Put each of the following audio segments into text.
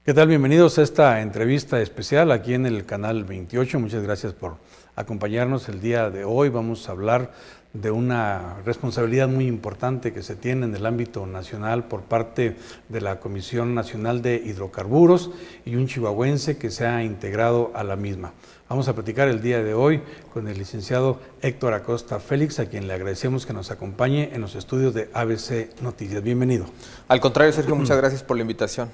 ¿Qué tal? Bienvenidos a esta entrevista especial aquí en el canal 28. Muchas gracias por acompañarnos el día de hoy. Vamos a hablar de una responsabilidad muy importante que se tiene en el ámbito nacional por parte de la Comisión Nacional de Hidrocarburos y un chihuahuense que se ha integrado a la misma. Vamos a platicar el día de hoy con el licenciado Héctor Acosta Félix, a quien le agradecemos que nos acompañe en los estudios de ABC Noticias. Bienvenido. Al contrario, Sergio, muchas gracias por la invitación.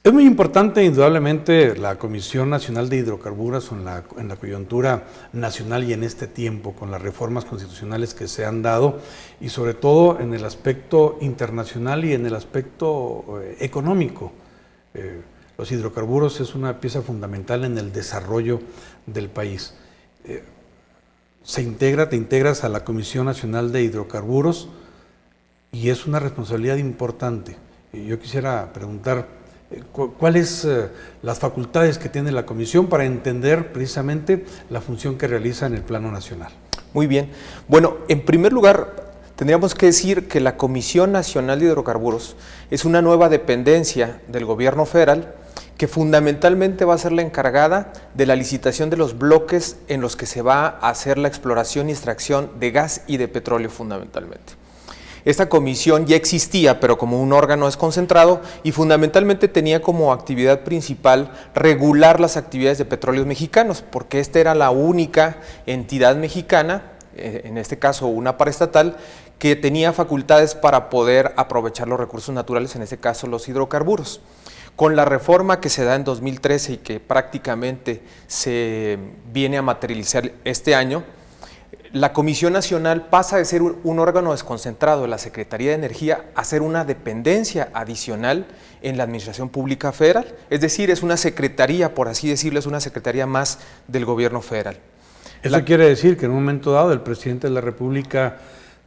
Es muy importante, indudablemente, la Comisión Nacional de Hidrocarburos en la coyuntura nacional y en este tiempo, con las reformas constitucionales que se han dado, y sobre todo en el aspecto internacional y en el aspecto económico. Los hidrocarburos es una pieza fundamental en el desarrollo del país. Te integras a la Comisión Nacional de Hidrocarburos y es una responsabilidad importante. Yo quisiera preguntar, ¿cuáles las facultades que tiene la Comisión para entender precisamente la función que realiza en el plano nacional? Muy bien. Bueno, en primer lugar, tendríamos que decir que la Comisión Nacional de Hidrocarburos es una nueva dependencia del gobierno federal que fundamentalmente va a ser la encargada de la licitación de los bloques en los que se va a hacer la exploración y extracción de gas y de petróleo fundamentalmente. Esta comisión ya existía, pero como un órgano desconcentrado y fundamentalmente tenía como actividad principal regular las actividades de petróleos mexicanos, porque esta era la única entidad mexicana, en este caso una paraestatal, que tenía facultades para poder aprovechar los recursos naturales, en este caso los hidrocarburos. Con la reforma que se da en 2013 y que prácticamente se viene a materializar este año, la Comisión Nacional pasa de ser un órgano desconcentrado de la Secretaría de Energía a ser una dependencia adicional en la Administración Pública Federal. Es decir, es una secretaría, por así decirlo, es una secretaría más del gobierno federal. Eso quiere decir que en un momento dado el presidente de la República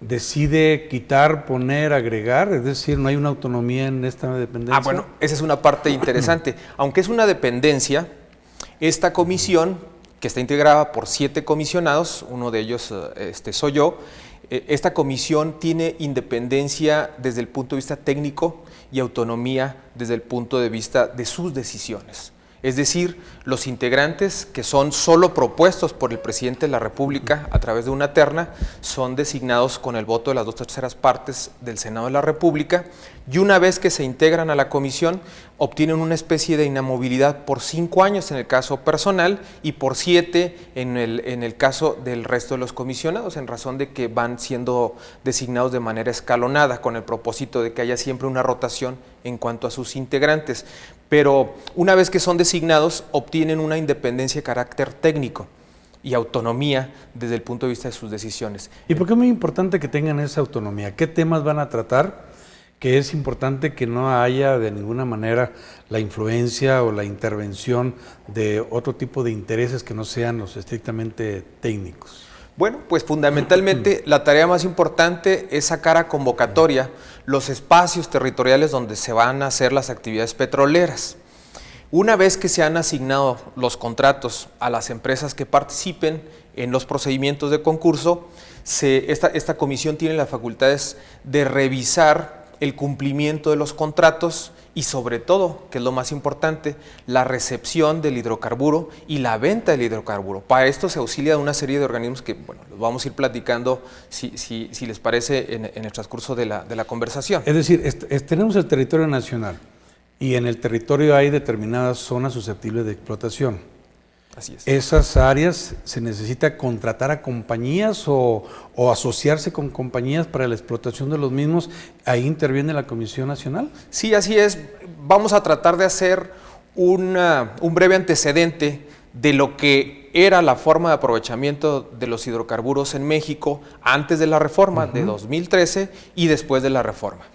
decide quitar, poner, agregar, es decir, no hay una autonomía en esta dependencia. Bueno, esa es una parte interesante. Aunque es una dependencia, esta comisión, que está integrada por 7 comisionados, uno de ellos soy yo. Esta comisión tiene independencia desde el punto de vista técnico y autonomía desde el punto de vista de sus decisiones. Es decir, los integrantes que son solo propuestos por el presidente de la República a través de una terna son designados con el voto de las 2/3 partes del Senado de la República y una vez que se integran a la comisión obtienen una especie de inamovilidad por 5 años en el caso personal y por 7 en el caso del resto de los comisionados, en razón de que van siendo designados de manera escalonada con el propósito de que haya siempre una rotación en cuanto a sus integrantes. Pero una vez que son designados, obtienen una independencia de carácter técnico y autonomía desde el punto de vista de sus decisiones. ¿Y por qué es muy importante que tengan esa autonomía? ¿Qué temas van a tratar? Que es importante que no haya de ninguna manera la influencia o la intervención de otro tipo de intereses que no sean los estrictamente técnicos. Bueno, pues fundamentalmente la tarea más importante es sacar a convocatoria los espacios territoriales donde se van a hacer las actividades petroleras. Una vez que se han asignado los contratos a las empresas que participen en los procedimientos de concurso, esta comisión tiene las facultades de revisar el cumplimiento de los contratos y sobre todo, que es lo más importante, la recepción del hidrocarburo y la venta del hidrocarburo. Para esto se auxilia de una serie de organismos que, bueno, los vamos a ir platicando si les parece en el transcurso de la conversación. Es decir, tenemos el territorio nacional y en el territorio hay determinadas zonas susceptibles de explotación. Así es. ¿Esas áreas se necesita contratar a compañías o asociarse con compañías para la explotación de los mismos? ¿Ahí interviene la Comisión Nacional? Sí, así es. Vamos a tratar de hacer un breve antecedente de lo que era la forma de aprovechamiento de los hidrocarburos en México antes de la reforma de 2013 y después de la reforma.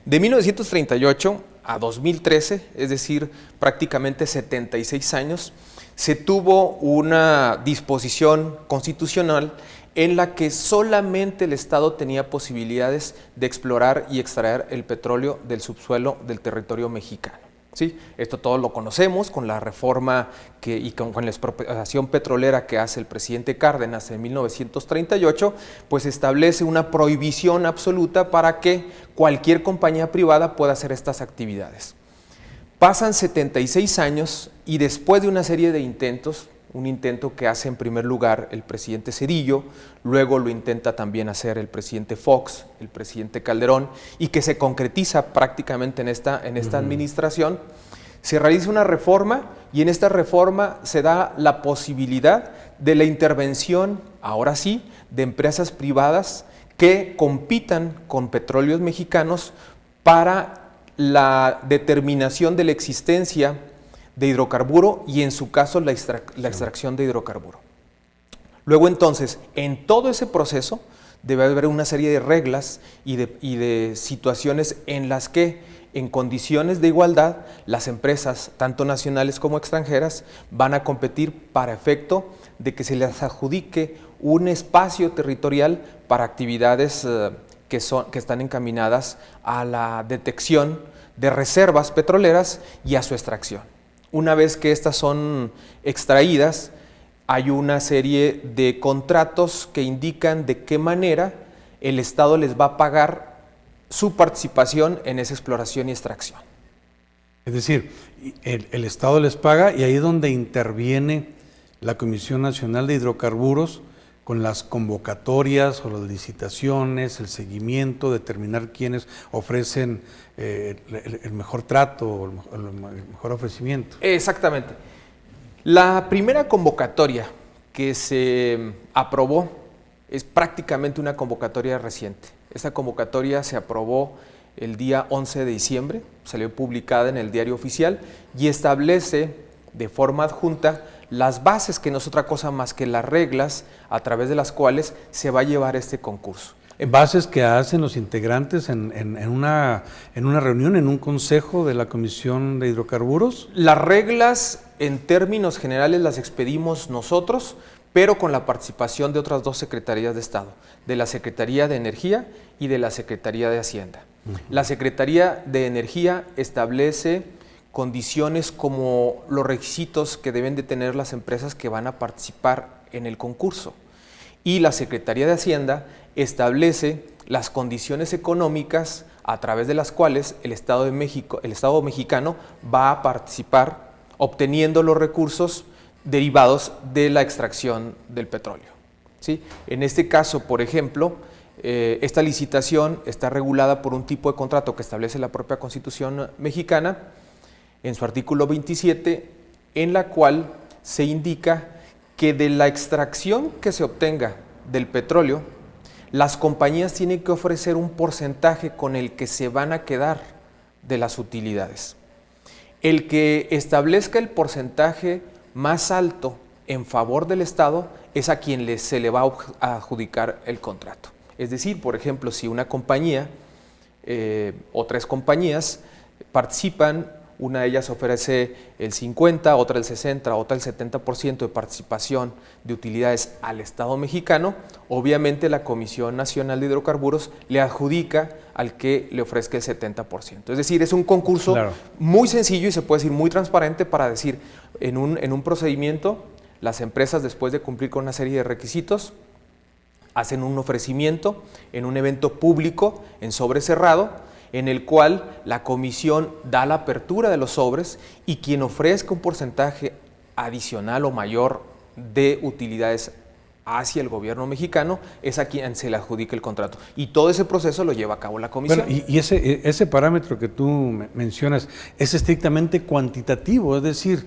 De 1938 a 2013, es decir, prácticamente 76 años, se tuvo una disposición constitucional en la que solamente el Estado tenía posibilidades de explorar y extraer el petróleo del subsuelo del territorio mexicano. ¿Sí? Esto todos lo conocemos con la reforma y con la expropiación petrolera que hace el presidente Cárdenas en 1938, pues establece una prohibición absoluta para que cualquier compañía privada pueda hacer estas actividades. Pasan 76 años y después de una serie de intentos, un intento que hace en primer lugar el presidente Zedillo, luego lo intenta también hacer el presidente Fox, el presidente Calderón, y que se concretiza prácticamente en esta administración, se realiza una reforma y en esta reforma se da la posibilidad de la intervención, ahora sí, de empresas privadas que compitan con petróleos mexicanos para la determinación de la existencia de hidrocarburo y en su caso la extracción de hidrocarburo. Luego entonces, en todo ese proceso debe haber una serie de reglas y de situaciones en las que en condiciones de igualdad las empresas, tanto nacionales como extranjeras, van a competir para efecto de que se les adjudique un espacio territorial para actividades que están encaminadas a la detección de reservas petroleras y a su extracción. Una vez que estas son extraídas, hay una serie de contratos que indican de qué manera el Estado les va a pagar su participación en esa exploración y extracción. Es decir, el Estado les paga y ahí es donde interviene la Comisión Nacional de Hidrocarburos con las convocatorias o las licitaciones, el seguimiento, determinar quiénes ofrecen el mejor trato o el mejor ofrecimiento. Exactamente. La primera convocatoria que se aprobó es prácticamente una convocatoria reciente. Esta convocatoria se aprobó el día 11 de diciembre, salió publicada en el Diario Oficial y establece de forma adjunta las bases, que no es otra cosa más que las reglas a través de las cuales se va a llevar este concurso. Bases que hacen los integrantes en una reunión, en un consejo de la Comisión de Hidrocarburos. Las reglas, en términos generales, las expedimos nosotros, pero con la participación de otras dos secretarías de Estado, de la Secretaría de Energía y de la Secretaría de Hacienda. La Secretaría de Energía establece condiciones como los requisitos que deben de tener las empresas que van a participar en el concurso. Y la Secretaría de Hacienda establece las condiciones económicas a través de las cuales el Estado mexicano va a participar obteniendo los recursos derivados de la extracción del petróleo. ¿Sí? En este caso, por ejemplo, esta licitación está regulada por un tipo de contrato que establece la propia Constitución mexicana en su artículo 27, en la cual se indica que de la extracción que se obtenga del petróleo, las compañías tienen que ofrecer un porcentaje con el que se van a quedar de las utilidades. El que establezca el porcentaje más alto en favor del Estado es a quien se le va a adjudicar el contrato. Es decir, por ejemplo, si una compañía o tres compañías participan, una de ellas ofrece el 50%, otra el 60%, otra el 70% de participación de utilidades al Estado mexicano, obviamente la Comisión Nacional de Hidrocarburos le adjudica al que le ofrezca el 70%. Es decir, es un concurso muy sencillo y se puede decir muy transparente para decir, en un procedimiento, las empresas, después de cumplir con una serie de requisitos, hacen un ofrecimiento en un evento público en sobre cerrado, en el cual la comisión da la apertura de los sobres y quien ofrezca un porcentaje adicional o mayor de utilidades hacia el gobierno mexicano es a quien se le adjudica el contrato. Y todo ese proceso lo lleva a cabo la comisión. Bueno, y ese parámetro que tú mencionas es estrictamente cuantitativo, es decir,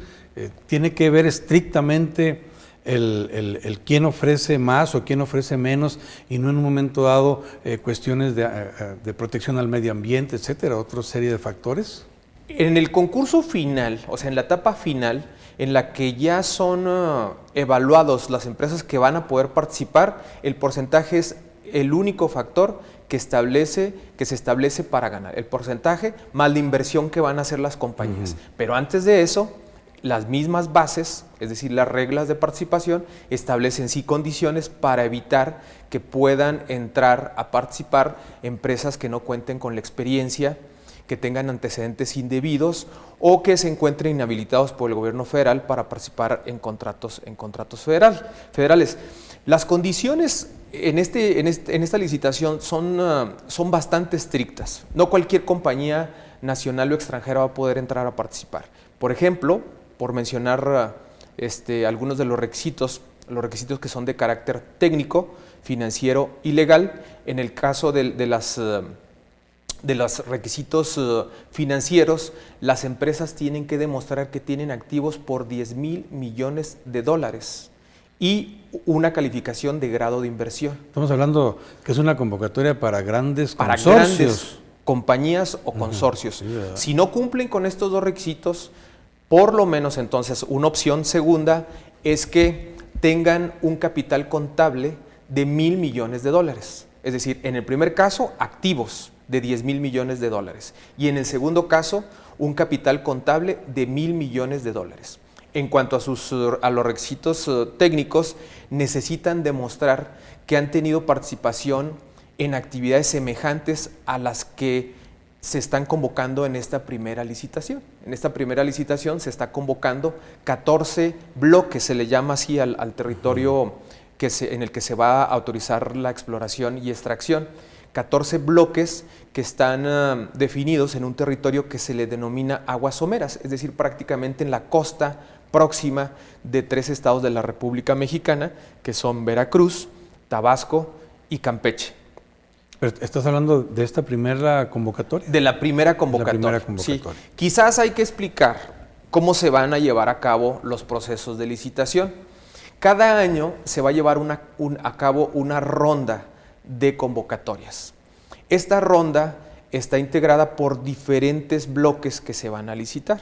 tiene que ver estrictamente el quién ofrece más o quién ofrece menos y no en un momento dado cuestiones de protección al medio ambiente, etcétera, otra serie de factores. En el concurso final, o sea, en la etapa final, en la que ya son evaluados las empresas que van a poder participar, el porcentaje es el único factor que se establece para ganar, el porcentaje más la inversión que van a hacer las compañías. Pero antes de eso, las mismas bases, es decir, las reglas de participación, establecen sí condiciones para evitar que puedan entrar a participar empresas que no cuenten con la experiencia, que tengan antecedentes indebidos o que se encuentren inhabilitados por el gobierno federal para participar en contratos federales. Las condiciones en esta licitación son bastante estrictas. No cualquier compañía nacional o extranjera va a poder entrar a participar. Por ejemplo, por mencionar algunos de los requisitos que son de carácter técnico, financiero y legal, en el caso de los requisitos financieros, las empresas tienen que demostrar que tienen activos por 10,000 millones de dólares y una calificación de grado de inversión. Estamos hablando que es una convocatoria para grandes consorcios. Grandes compañías o consorcios. Sí, si no cumplen con estos dos requisitos, por lo menos entonces una opción segunda es que tengan un capital contable de 1,000 millones de dólares. Es decir, en el primer caso, activos de 10,000 millones de dólares. Y en el segundo caso, un capital contable de 1,000 millones de dólares. En cuanto a los requisitos técnicos, necesitan demostrar que han tenido participación en actividades semejantes a las que se están convocando en esta primera licitación. En esta primera licitación se está convocando 14 bloques, se le llama así al territorio en el que se va a autorizar la exploración y extracción. 14 bloques que están definidos en un territorio que se le denomina aguas someras, es decir, prácticamente en la costa próxima de 3 estados de la República Mexicana, que son Veracruz, Tabasco y Campeche. Pero ¿estás hablando de esta primera convocatoria? De la primera convocatoria. Sí. Quizás hay que explicar cómo se van a llevar a cabo los procesos de licitación. Cada año se va a llevar a cabo una ronda de convocatorias. Esta ronda está integrada por diferentes bloques que se van a licitar.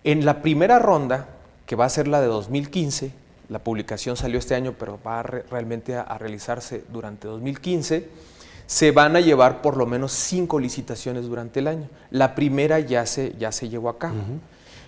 En la primera ronda, que va a ser la de 2015, la publicación salió este año, pero va realmente a realizarse durante 2015, se van a llevar por lo menos 5 licitaciones durante el año. La primera ya se llevó a cabo.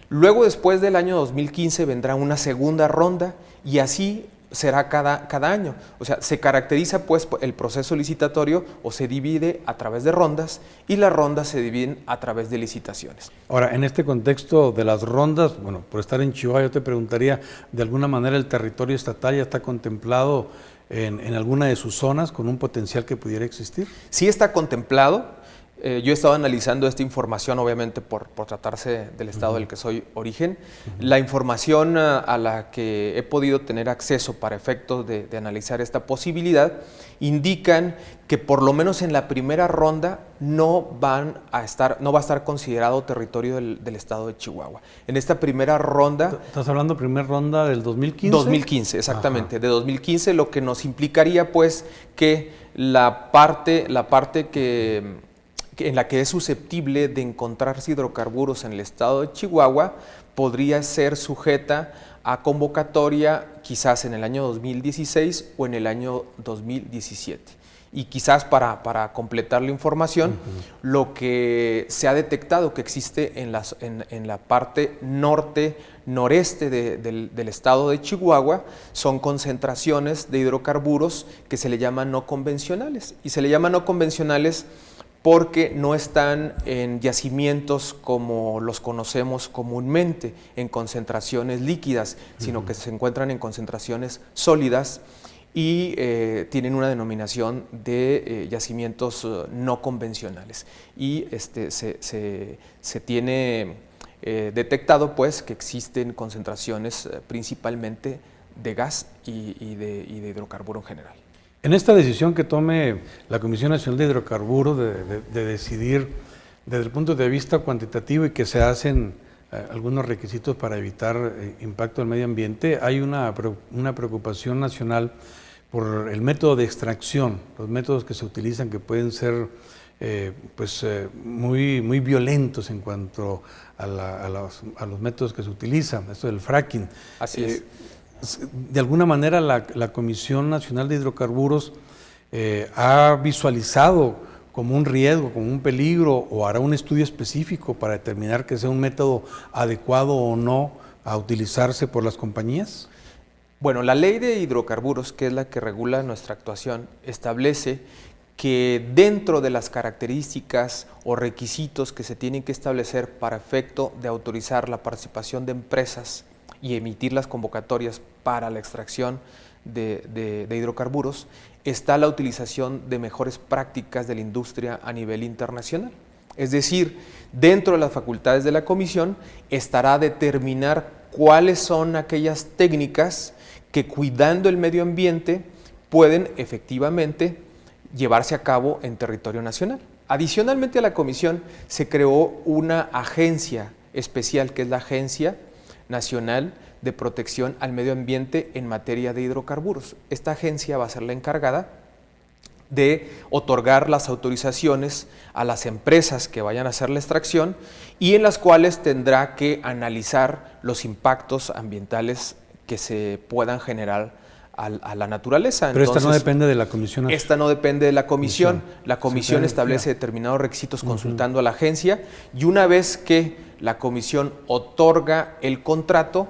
Luego, después del año 2015, vendrá una segunda ronda y así será cada año. O sea, se caracteriza pues el proceso licitatorio o se divide a través de rondas y las rondas se dividen a través de licitaciones. Ahora, en este contexto de las rondas, bueno, por estar en Chihuahua, yo te preguntaría, ¿de alguna manera el territorio estatal ya está contemplado en alguna de sus zonas con un potencial que pudiera existir? Sí está contemplado. Yo he estado analizando esta información, obviamente, por tratarse del estado del que soy origen. La información a la que he podido tener acceso para efectos de analizar esta posibilidad indican que por lo menos en la primera ronda no va a estar considerado territorio del estado de Chihuahua. En esta primera ronda... ¿Estás hablando de primera ronda del 2015? 2015, exactamente. Ajá. De 2015, lo que nos implicaría pues que la parte en la que es susceptible de encontrarse hidrocarburos en el estado de Chihuahua, podría ser sujeta a convocatoria quizás en el año 2016 o en el año 2017. Y quizás para completar la información, lo que se ha detectado que existe en la parte noreste del estado de Chihuahua son concentraciones de hidrocarburos que se le llaman no convencionales. Y se le llaman no convencionales porque no están en yacimientos como los conocemos comúnmente, en concentraciones líquidas, sino que se encuentran en concentraciones sólidas y tienen una denominación de yacimientos no convencionales. Y se tiene detectado pues que existen concentraciones principalmente de gas y de hidrocarburo en general. En esta decisión que tome la Comisión Nacional de Hidrocarburos de decidir desde el punto de vista cuantitativo y que se hacen algunos requisitos para evitar impacto al medio ambiente, hay una preocupación nacional por el método de extracción, los métodos que se utilizan que pueden ser muy violentos en cuanto a los métodos que se utilizan, esto del fracking. Así es. De alguna manera la Comisión Nacional de Hidrocarburos ¿ha visualizado como un riesgo, como un peligro, o hará un estudio específico para determinar que sea un método adecuado o no a utilizarse por las compañías? Bueno, la ley de hidrocarburos, que es la que regula nuestra actuación, establece que dentro de las características o requisitos que se tienen que establecer para efecto de autorizar la participación de empresas y emitir las convocatorias para la extracción de hidrocarburos, está la utilización de mejores prácticas de la industria a nivel internacional. Es decir, dentro de las facultades de la comisión estará determinar cuáles son aquellas técnicas que, cuidando el medio ambiente, pueden efectivamente llevarse a cabo en territorio nacional. Adicionalmente a la comisión se creó una agencia especial, que es la Agencia Nacional de Protección al Medio Ambiente en materia de hidrocarburos. Esta agencia va a ser la encargada de otorgar las autorizaciones a las empresas que vayan a hacer la extracción y en las cuales tendrá que analizar los impactos ambientales que se puedan generar a la naturaleza. Pero entonces, esta no depende de la comisión. Esta no depende de la comisión. La comisión establece determinados requisitos consultando a la agencia, y una vez que la comisión otorga el contrato,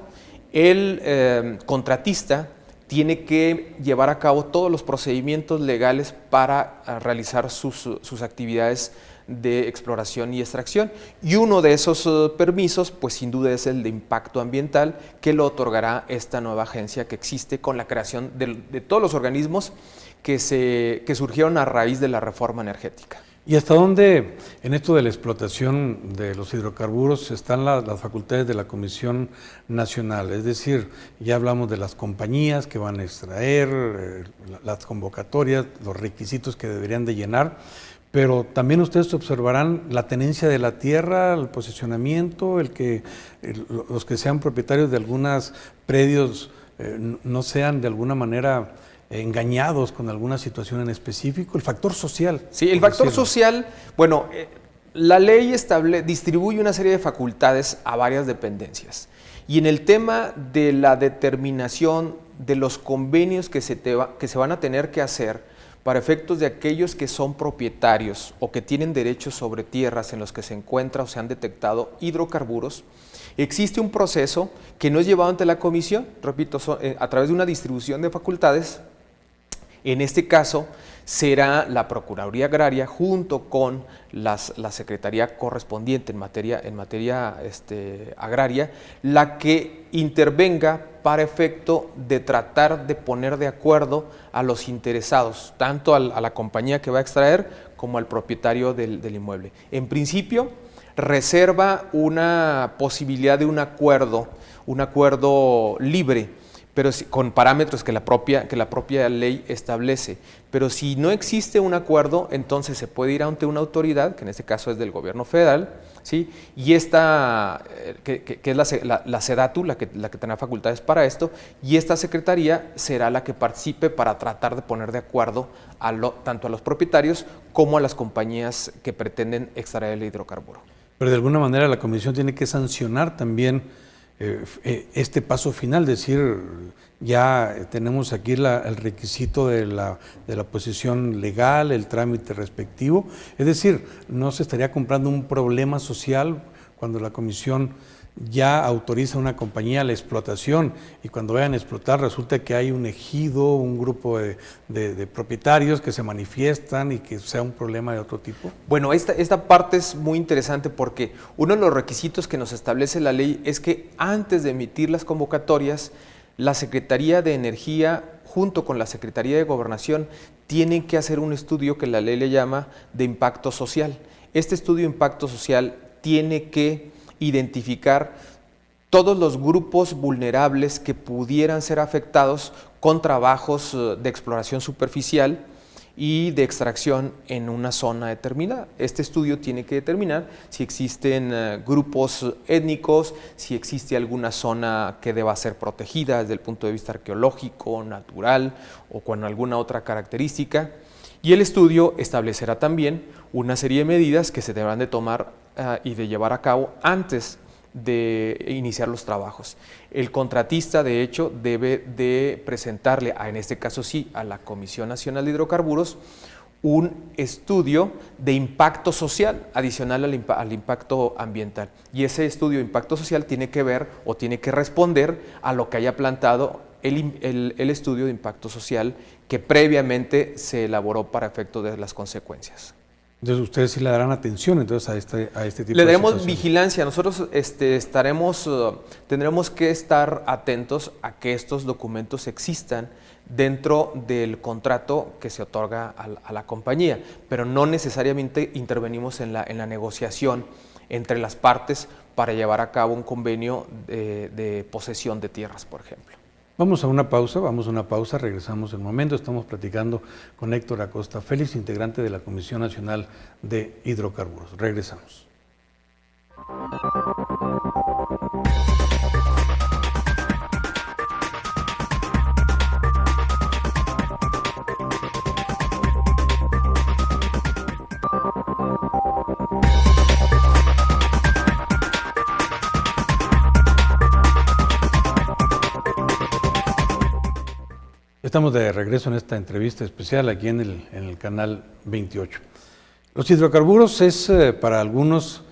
el contratista tiene que llevar a cabo todos los procedimientos legales para realizar sus actividades de exploración y extracción, y uno de esos permisos pues sin duda es el de impacto ambiental, que lo otorgará esta nueva agencia que existe con la creación de todos los organismos que surgieron a raíz de la reforma energética. ¿Y hasta dónde en esto de la explotación de los hidrocarburos están las facultades de la Comisión Nacional? Es decir, ya hablamos de las compañías que van a extraer, las convocatorias, los requisitos que deberían de llenar, pero también ustedes observarán la tenencia de la tierra, el posicionamiento, los que sean propietarios de algunos predios no sean de alguna manera engañados con alguna situación en específico, el factor social. Sí, el factor social, bueno, la ley distribuye una serie de facultades a varias dependencias, y en el tema de la determinación de los convenios que se van a tener que hacer para efectos de aquellos que son propietarios o que tienen derechos sobre tierras en los que se encuentra o se han detectado hidrocarburos, existe un proceso que no es llevado ante la comisión, repito, a través de una distribución de facultades. En este caso será la Procuraduría Agraria junto con la Secretaría correspondiente en materia agraria, la que intervenga para efecto de tratar de poner de acuerdo a los interesados, tanto a la compañía que va a extraer como al propietario del inmueble. En principio, reserva una posibilidad de un acuerdo libre, pero con parámetros que la propia ley establece. Pero si no existe un acuerdo, entonces se puede ir ante una autoridad, que en este caso es del gobierno federal, ¿sí? Y esta, que es la SEDATU, la que tendrá facultades para esto, y esta secretaría será la que participe para tratar de poner de acuerdo tanto a los propietarios como a las compañías que pretenden extraer el hidrocarburo. Pero de alguna manera la comisión tiene que sancionar también este paso final, decir, ya tenemos aquí el requisito de la posición legal, el trámite respectivo, es decir, no se estaría comprando un problema social cuando la comisión ya autoriza a una compañía la explotación y cuando vayan a explotar resulta que hay un ejido, un grupo de propietarios que se manifiestan y que sea un problema de otro tipo. Bueno, esta parte es muy interesante porque uno de los requisitos que nos establece la ley es que antes de emitir las convocatorias, la Secretaría de Energía junto con la Secretaría de Gobernación tienen que hacer un estudio que la ley le llama de impacto social. Este estudio de impacto social tiene que identificar todos los grupos vulnerables que pudieran ser afectados con trabajos de exploración superficial y de extracción en una zona determinada. Este estudio tiene que determinar si existen grupos étnicos, si existe alguna zona que deba ser protegida desde el punto de vista arqueológico, natural o con alguna otra característica. Y el estudio establecerá también una serie de medidas que se deberán de tomar y de llevar a cabo antes de iniciar los trabajos. El contratista, de hecho, debe de presentarle, en este caso sí, a la Comisión Nacional de Hidrocarburos, un estudio de impacto social adicional al impacto ambiental. Y ese estudio de impacto social tiene que ver o tiene que responder a lo que haya planteado el estudio de impacto social que previamente se elaboró para efecto de las consecuencias. Entonces ustedes sí le darán atención entonces a este tipo Le de daremos situaciones. vigilancia. Nosotros tendremos que estar atentos a que estos documentos existan dentro del contrato que se otorga a la compañía, pero no necesariamente intervenimos en la negociación entre las partes para llevar a cabo un convenio de posesión de tierras, por ejemplo. Vamos a una pausa, regresamos en un momento. Estamos platicando con Héctor Acosta Félix, integrante de la Comisión Nacional de Hidrocarburos. Regresamos. Estamos de regreso en esta entrevista especial aquí en el canal 28. Los hidrocarburos es para algunos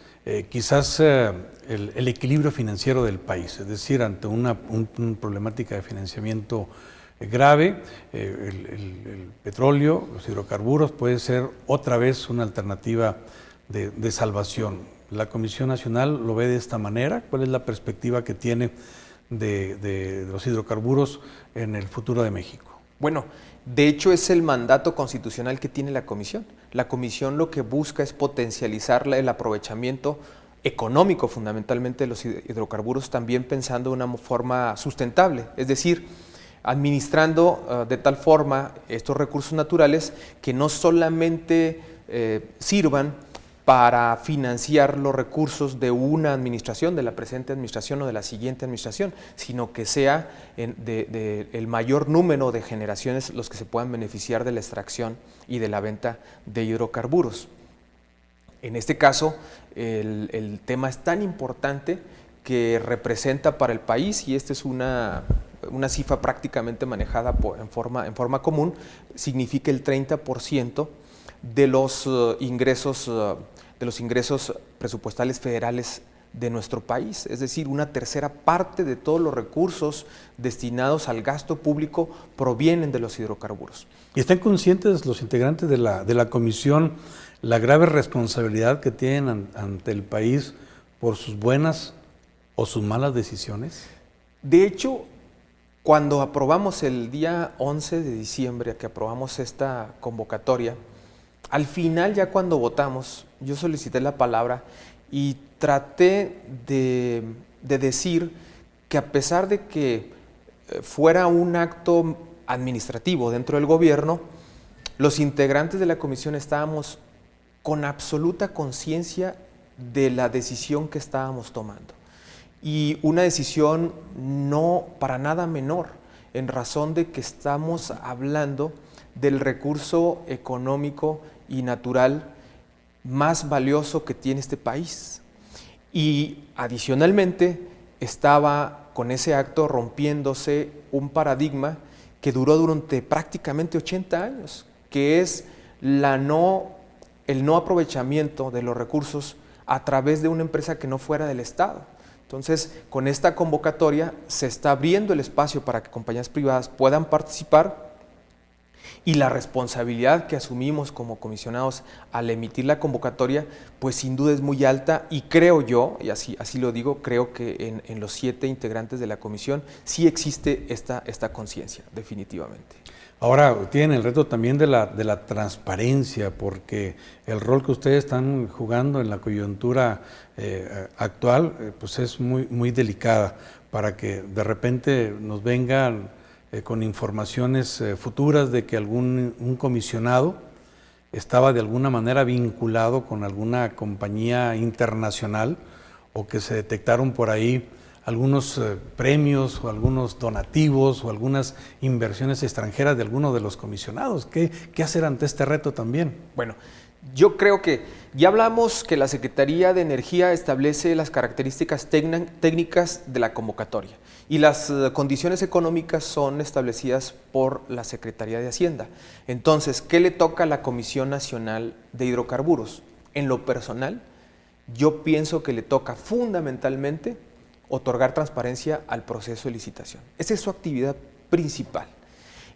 quizás el equilibrio financiero del país, es decir, ante una problemática de financiamiento grave, el petróleo, los hidrocarburos puede ser otra vez una alternativa de salvación. La Comisión Nacional lo ve de esta manera. ¿Cuál es la perspectiva que tiene de los hidrocarburos en el futuro de México? Bueno, de hecho es el mandato constitucional que tiene la Comisión. La Comisión lo que busca es potencializar el aprovechamiento económico fundamentalmente de los hidrocarburos, también pensando de una forma sustentable, es decir, administrando de tal forma estos recursos naturales que no solamente sirvan para financiar los recursos de una administración, de la presente administración o de la siguiente administración, sino que sea el mayor número de generaciones los que se puedan beneficiar de la extracción y de la venta de hidrocarburos. En este caso, el tema es tan importante que representa para el país, y esta es una cifra prácticamente manejada en forma común, significa el 30% de los ingresos presupuestales federales de nuestro país, es decir, una tercera parte de todos los recursos destinados al gasto público provienen de los hidrocarburos. ¿Y están conscientes los integrantes de la comisión la grave responsabilidad que tienen ante el país por sus buenas o sus malas decisiones? De hecho, cuando aprobamos el día 11 de diciembre, que aprobamos esta convocatoria, al final, ya cuando votamos, yo solicité la palabra y traté de decir que a pesar de que fuera un acto administrativo dentro del gobierno, los integrantes de la comisión estábamos con absoluta conciencia de la decisión que estábamos tomando. Y una decisión no para nada menor, en razón de que estamos hablando del recurso económico y natural más valioso que tiene este país. Y adicionalmente estaba con ese acto rompiéndose un paradigma que duró durante prácticamente 80 años, que es el no aprovechamiento de los recursos a través de una empresa que no fuera del Estado. Entonces, con esta convocatoria se está abriendo el espacio para que compañías privadas puedan participar, y la responsabilidad que asumimos como comisionados al emitir la convocatoria, pues sin duda es muy alta, y creo yo, y así lo digo, creo que en los 7 integrantes de la comisión sí existe esta conciencia, definitivamente. Ahora tienen el reto también de la transparencia, porque el rol que ustedes están jugando en la coyuntura actual pues es muy delicada, para que de repente nos vengan con informaciones futuras de que un comisionado estaba de alguna manera vinculado con alguna compañía internacional, o que se detectaron por ahí algunos premios o algunos donativos o algunas inversiones extranjeras de algunos de los comisionados. ¿Qué hacer ante este reto también? Bueno, Yo creo que ya hablamos que la Secretaría de Energía establece las características técnicas de la convocatoria y las condiciones económicas son establecidas por la Secretaría de Hacienda. Entonces, ¿qué le toca a la Comisión Nacional de Hidrocarburos? En lo personal, yo pienso que le toca fundamentalmente otorgar transparencia al proceso de licitación. Esa es su actividad principal.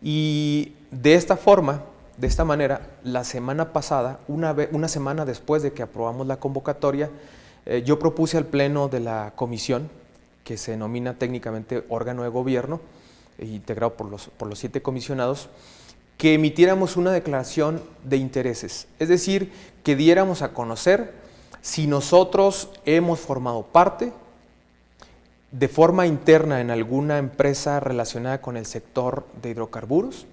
Y de esta forma, de esta manera, la semana pasada, una semana después de que aprobamos la convocatoria, yo propuse al Pleno de la Comisión, que se denomina técnicamente órgano de gobierno, integrado por los 7 comisionados, que emitiéramos una declaración de intereses, es decir, que diéramos a conocer si nosotros hemos formado parte de forma interna en alguna empresa relacionada con el sector de hidrocarburos,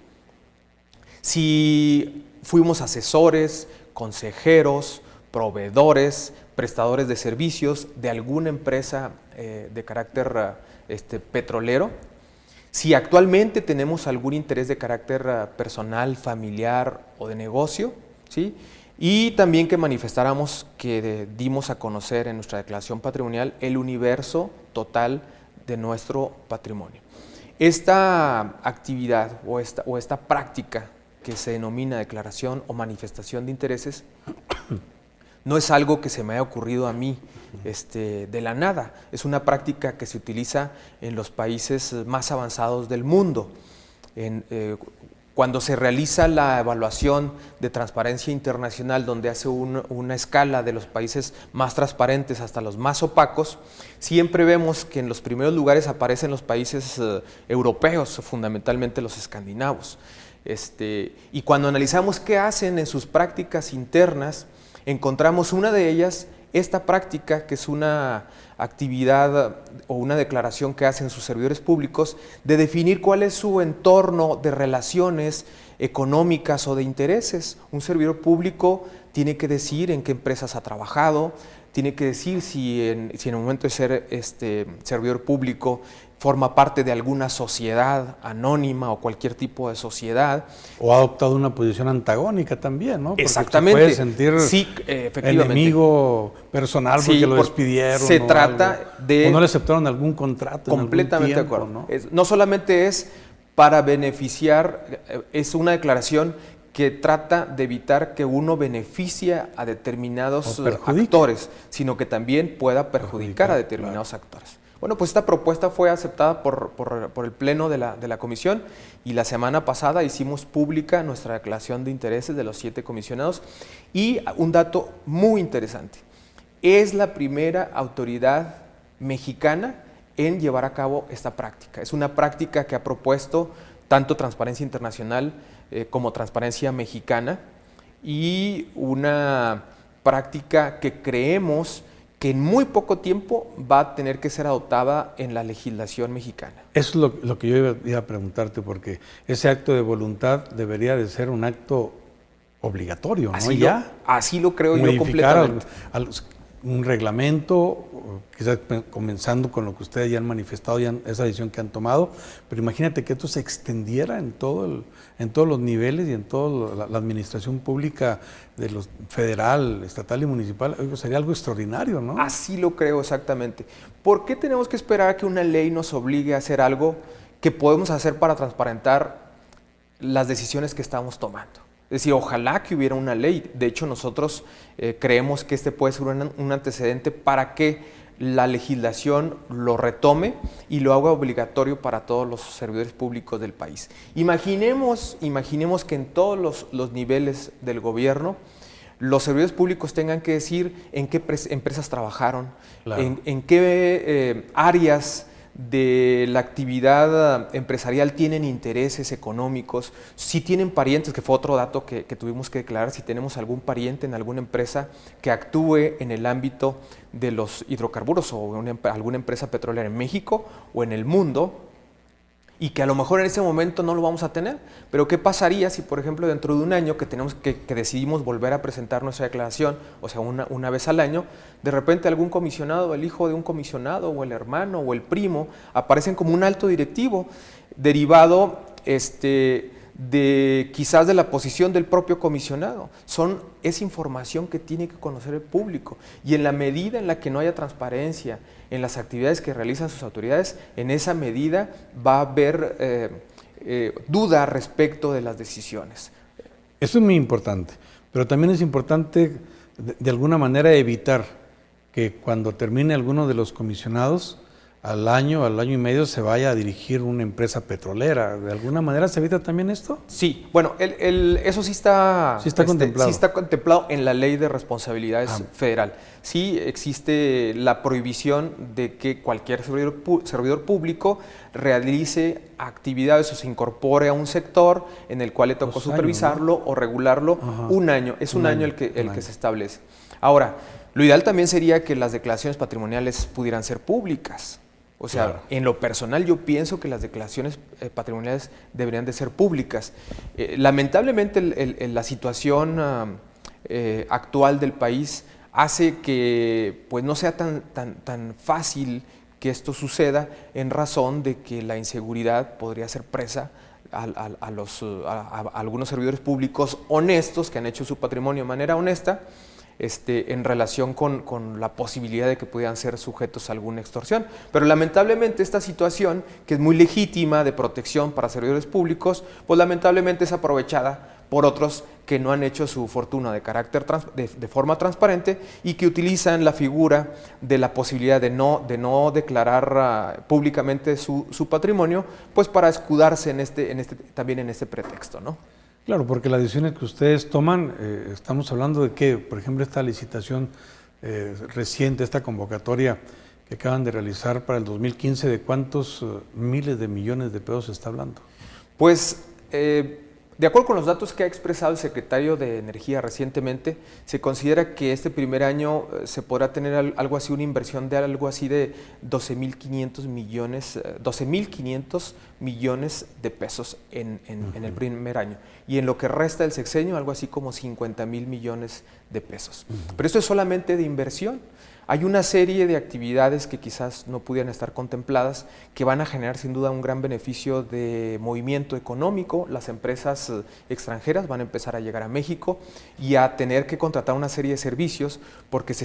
si fuimos asesores, consejeros, proveedores, prestadores de servicios de alguna empresa de carácter petrolero, si actualmente tenemos algún interés de carácter personal, familiar o de negocio, ¿sí? Y también que manifestáramos que dimos a conocer en nuestra declaración patrimonial el universo total de nuestro patrimonio. Esta actividad o esta práctica que se denomina declaración o manifestación de intereses no es algo que se me haya ocurrido a mí de la nada, es una práctica que se utiliza en los países más avanzados del mundo. Cuando se realiza la evaluación de transparencia internacional, donde hace una escala de los países más transparentes hasta los más opacos, siempre vemos que en los primeros lugares aparecen los países europeos, fundamentalmente los escandinavos. Y cuando analizamos qué hacen en sus prácticas internas, encontramos una de ellas, esta práctica, que es una actividad o una declaración que hacen sus servidores públicos de definir cuál es su entorno de relaciones económicas o de intereses. Un servidor público tiene que decir en qué empresas ha trabajado, tiene que decir si en el momento de ser servidor público forma parte de alguna sociedad anónima o cualquier tipo de sociedad. O ha adoptado una posición antagónica también, ¿no? Porque Exactamente. se puede sentir enemigo personal porque lo despidieron. Se trata de... O no le aceptaron algún contrato. Completamente en algún tiempo, de acuerdo. ¿no? No solamente es para beneficiar, es una declaración que trata de evitar que uno beneficie a determinados actores, sino que también pueda perjudicar a determinados actores. Bueno, pues esta propuesta fue aceptada por el Pleno de la Comisión y la semana pasada hicimos pública nuestra declaración de intereses de los 7 comisionados. Y un dato muy interesante, es la primera autoridad mexicana en llevar a cabo esta práctica. Es una práctica que ha propuesto tanto Transparencia Internacional como Transparencia Mexicana, y una práctica que creemos que en muy poco tiempo va a tener que ser adoptada en la legislación mexicana. Eso es lo que yo iba a preguntarte, porque ese acto de voluntad debería de ser un acto obligatorio, ¿no? Así lo creo yo completamente. Un reglamento, quizás comenzando con lo que ustedes ya han manifestado, esa decisión que han tomado, pero imagínate que esto se extendiera en todos los niveles y en toda la administración pública de los federal, estatal y municipal. Sería algo extraordinario, ¿no? Así lo creo exactamente. ¿Por qué tenemos que esperar a que una ley nos obligue a hacer algo que podemos hacer para transparentar las decisiones que estamos tomando? Es decir, ojalá que hubiera una ley. De hecho, nosotros creemos que puede ser un antecedente para que la legislación lo retome y lo haga obligatorio para todos los servidores públicos del país. Imaginemos que en todos los niveles del gobierno los servidores públicos tengan que decir en qué empresas trabajaron, claro, en qué áreas de la actividad empresarial tienen intereses económicos, si tienen parientes, que fue otro dato que tuvimos que declarar, si tenemos algún pariente en alguna empresa que actúe en el ámbito de los hidrocarburos o alguna empresa petrolera en México o en el mundo, y que a lo mejor en ese momento no lo vamos a tener. Pero ¿qué pasaría si, por ejemplo, dentro de un año que decidimos volver a presentar nuestra declaración, o sea, una vez al año, de repente algún comisionado, el hijo de un comisionado, o el hermano, o el primo, aparecen como un alto directivo derivado quizás de la posición del propio comisionado. Es información que tiene que conocer el público, y en la medida en la que no haya transparencia en las actividades que realizan sus autoridades, en esa medida va a haber duda respecto de las decisiones. Eso es muy importante, pero también es importante de alguna manera evitar que cuando termine alguno de los comisionados, al año y medio se vaya a dirigir una empresa petrolera. ¿De alguna manera se evita también esto? Sí, bueno, eso sí está, contemplado. Sí está contemplado en la Ley de Responsabilidades Federal. Sí existe la prohibición de que cualquier servidor público realice actividades o se incorpore a un sector en el cual le tocó supervisarlo, ¿no?, o regularlo. Un año, es un año el que se establece. Ahora, lo ideal también sería que las declaraciones patrimoniales pudieran ser públicas. O sea, claro, en lo personal yo pienso que las declaraciones patrimoniales deberían de ser públicas. Lamentablemente la situación actual del país hace que pues, no sea tan fácil que esto suceda, en razón de que la inseguridad podría ser presa a algunos servidores públicos honestos que han hecho su patrimonio de manera honesta, en relación con la posibilidad de que pudieran ser sujetos a alguna extorsión. Pero lamentablemente esta situación, que es muy legítima de protección para servidores públicos, pues lamentablemente es aprovechada por otros que no han hecho su fortuna de forma transparente, y que utilizan la figura de la posibilidad de no declarar públicamente su patrimonio, pues para escudarse también en este pretexto, ¿no? Claro, porque las decisiones que ustedes toman, estamos hablando de que, por ejemplo, esta licitación reciente, esta convocatoria que acaban de realizar para el 2015, ¿de cuántos miles de millones de pesos se está hablando? Pues, de acuerdo con los datos que ha expresado el secretario de Energía recientemente, se considera que este primer año se podrá tener algo así, una inversión de algo así de 12.500 millones de pesos en el primer año. Y en lo que resta del sexenio, algo así como 50.000 millones de pesos. Pero esto es solamente de inversión. Hay una serie de actividades que quizás no pudieran estar contempladas, que van a generar sin duda un gran beneficio de movimiento económico. Las empresas extranjeras van a empezar a llegar a México y a tener que contratar una serie de servicios, porque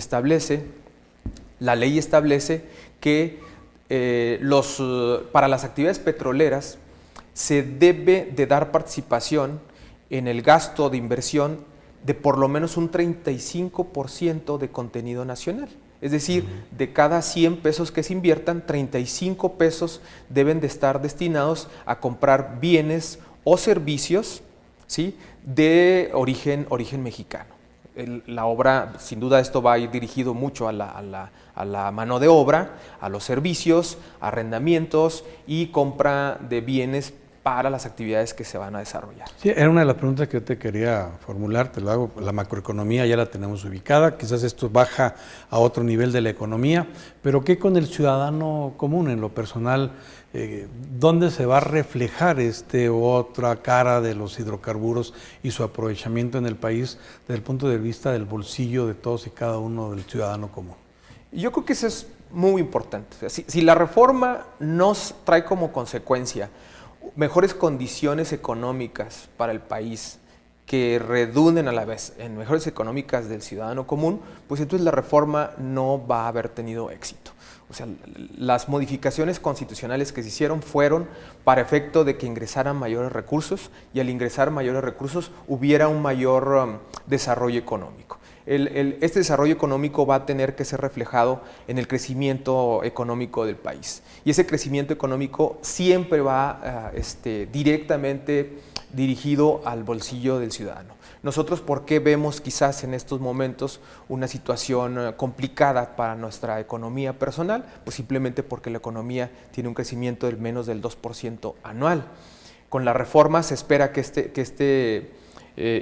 la ley establece que para las actividades petroleras se debe de dar participación en el gasto de inversión de por lo menos un 35% de contenido nacional. Es decir, de cada 100 pesos que se inviertan, 35 pesos deben de estar destinados a comprar bienes o servicios, ¿sí?, de origen mexicano. La obra, sin duda esto va a ir dirigido mucho a la mano de obra, a los servicios, arrendamientos y compra de bienes para las actividades que se van a desarrollar. Sí, era una de las preguntas que yo te quería formular, te lo hago. La macroeconomía ya la tenemos ubicada, quizás esto baja a otro nivel de la economía, pero ¿qué con el ciudadano común en lo personal? ¿Dónde se va a reflejar otra cara de los hidrocarburos y su aprovechamiento en el país desde el punto de vista del bolsillo de todos y cada uno del ciudadano común? Yo creo que eso es muy importante. O sea, si la reforma nos trae como consecuencia mejores condiciones económicas para el país, que redunden a la vez en mejores económicas del ciudadano común, pues entonces la reforma no va a haber tenido éxito. O sea, las modificaciones constitucionales que se hicieron fueron para efecto de que ingresaran mayores recursos, y al ingresar mayores recursos hubiera un mayor desarrollo económico. Este desarrollo económico va a tener que ser reflejado en el crecimiento económico del país. Y ese crecimiento económico siempre va directamente dirigido al bolsillo del ciudadano. Nosotros, ¿por qué vemos quizás en estos momentos una situación complicada para nuestra economía personal? Pues simplemente porque la economía tiene un crecimiento del menos del 2% anual. Con la reforma se espera que este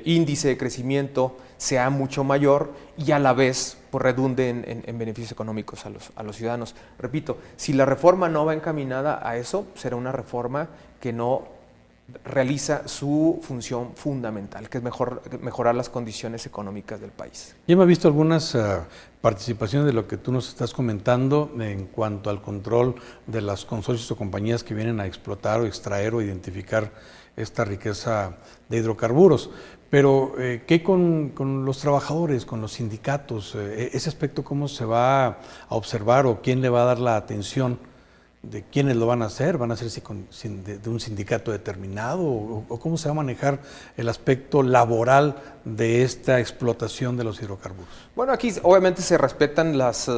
índice de crecimiento sea mucho mayor y a la vez pues, redunde en beneficios económicos a los ciudadanos. Repito, si la reforma no va encaminada a eso, será una reforma que no realiza su función fundamental, que es mejorar las condiciones económicas del país. Ya me he visto algunas participaciones de lo que tú nos estás comentando en cuanto al control de los consorcios o compañías que vienen a explotar o extraer o identificar esta riqueza de hidrocarburos. Pero, ¿qué con los trabajadores, con los sindicatos? ¿Ese aspecto cómo se va a observar o quién le va a dar la atención? ¿De quiénes lo van a hacer? ¿Van a ser de un sindicato determinado? ¿O cómo se va a manejar el aspecto laboral de esta explotación de los hidrocarburos? Bueno, aquí obviamente se respetan las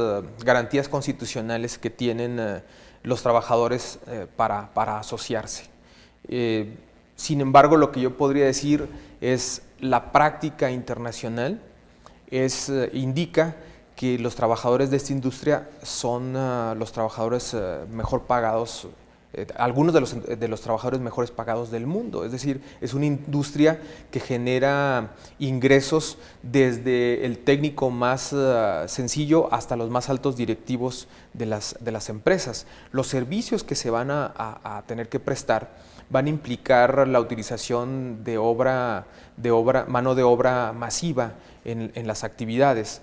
garantías constitucionales que tienen los trabajadores para asociarse. Sin embargo, lo que yo podría decir es la práctica internacional indica que los trabajadores de esta industria son los trabajadores mejor pagados, algunos de los trabajadores mejores pagados del mundo. Es decir, es una industria que genera ingresos desde el técnico más sencillo hasta los más altos directivos de las empresas. Los servicios que se van a tener que prestar van a implicar la utilización mano de obra masiva en las actividades.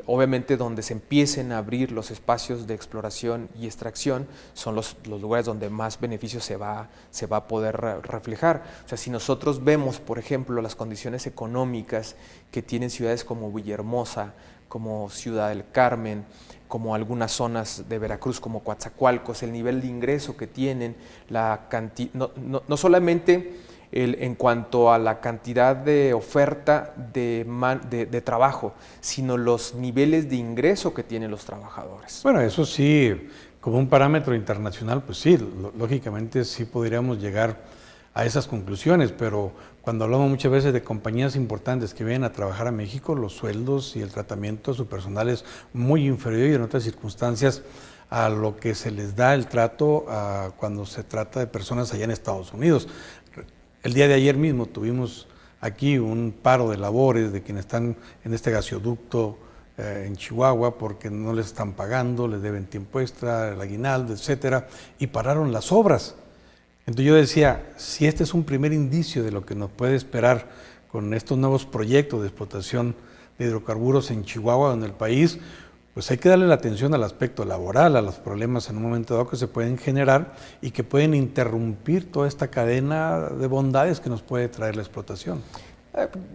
Obviamente donde se empiecen a abrir los espacios de exploración y extracción son los lugares donde más beneficio se va a poder reflejar. O sea, si nosotros vemos, por ejemplo, las condiciones económicas que tienen ciudades como Villahermosa, como Ciudad del Carmen, como algunas zonas de Veracruz, como Coatzacoalcos, el nivel de ingreso que tienen, no solamente en cuanto a la cantidad de oferta de trabajo, sino los niveles de ingreso que tienen los trabajadores. Bueno, eso sí, como un parámetro internacional, pues sí, lógicamente sí podríamos llegar a esas conclusiones, pero cuando hablamos muchas veces de compañías importantes que vienen a trabajar a México, los sueldos y el tratamiento de su personal es muy inferior y en otras circunstancias a lo que se les da el trato cuando se trata de personas allá en Estados Unidos. El día de ayer mismo tuvimos aquí un paro de labores de quienes están en este gasoducto en Chihuahua porque no les están pagando, les deben tiempo extra, el aguinaldo, etcétera, y pararon las obras. Entonces yo decía, si este es un primer indicio de lo que nos puede esperar con estos nuevos proyectos de explotación de hidrocarburos en Chihuahua, en el país, pues hay que darle la atención al aspecto laboral, a los problemas en un momento dado que se pueden generar y que pueden interrumpir toda esta cadena de bondades que nos puede traer la explotación.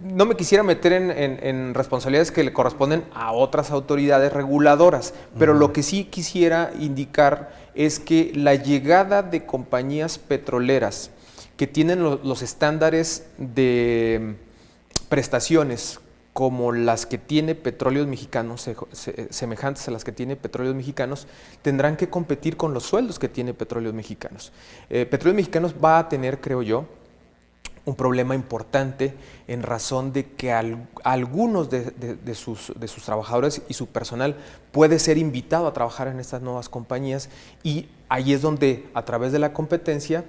No me quisiera meter en responsabilidades que le corresponden a otras autoridades reguladoras, pero lo que sí quisiera indicar es que la llegada de compañías petroleras que tienen los estándares de prestaciones como las que tiene Petróleos Mexicanos, semejantes a las que tiene Petróleos Mexicanos, tendrán que competir con los sueldos que tiene Petróleos Mexicanos. Petróleos Mexicanos va a tener, creo yo, un problema importante en razón de que algunos de sus trabajadores y su personal puede ser invitado a trabajar en estas nuevas compañías y ahí es donde a través de la competencia